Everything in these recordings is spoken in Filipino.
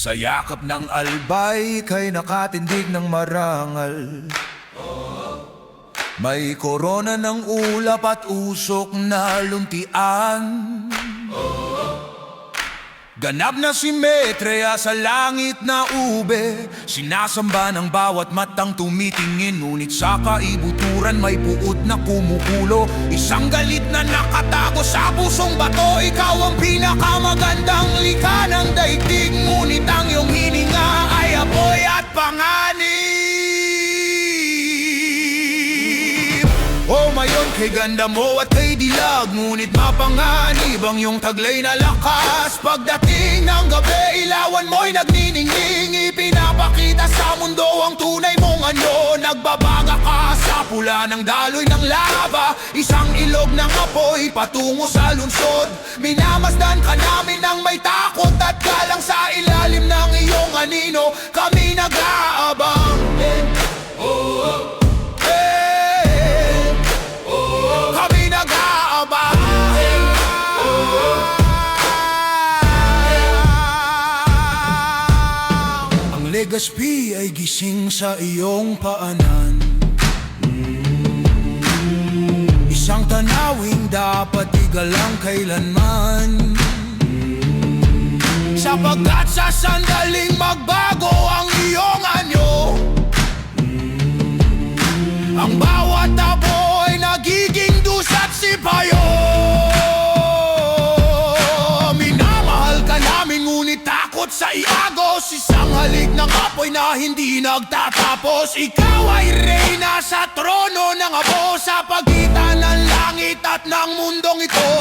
Sa yakap ng albay kay nakatindig ng marangal. May korona ng ulap at usok na luntian. Ganap na simetreya sa langit na ube, sinasamba ng bawat matang tumitingin. Ngunit sa kaibuturan may puot na kumukulo, isang galit na nakatago sa pusong bato. Ikaw ang pinakamagandang likha ng daigdig, ngunit ang iyong hininga ay apoy at panganib. O mayon kay ganda mo at kay dilag, ngunit mapanganib ang iyong taglay na lakas. Pagdating ng gabi, ilawan mo'y nagniningning, ipinapakita sa mundo ang tunay mong anyo. Nagbabaga ka sa pula ng daloy ng lava, isang ilog ng apoy patungo sa lungsod. Minamasdan ka namin ng may takot at galang, sa ilalim ng iyong anino kami nag-aabang. Legazpi ay gising sa iyong paanan, isang tanawing dapat igalang kailanman. Sapagkat sa sandaling magbago ang iyong anyo, ang bawat tabo ay nagiging dusat sipayo. Minamahal ka namin ngunit takot sa iagos, isang halik ng apoy na hindi nagtatapos. Ikaw ay reyna sa trono ng abo, sa pagitan ng langit at ng mundong ito.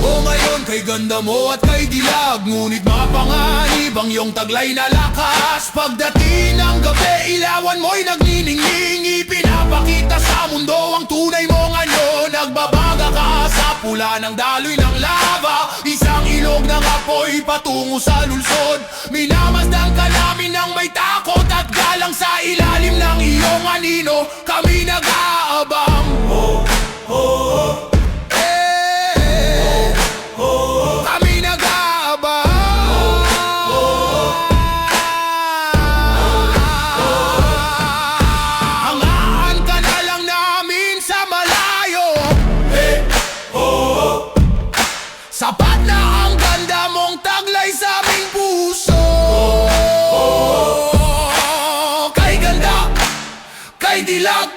O ngayon kay ganda mo at kay dilag, ngunit mapanganib ang iyong taglay na lakas. Pagdating ng gabi, ilawan mo'y nagniningning, ipinapakita sa mundo ang tunay mong anyo. Nagbabaga ka sa pula ng daloy ng lava, isang ilog ng apoy patungo sa lungsod. Minamasdan ka namin ng may takot at galang, sa ilalim ng iyong anino kami nag-aabang. Kami nag-aabang. Hangaan ka na lang namin sa malayo. Sapat na ang ganda mong taglay sa aming puso. Kay ganda, kay dilag,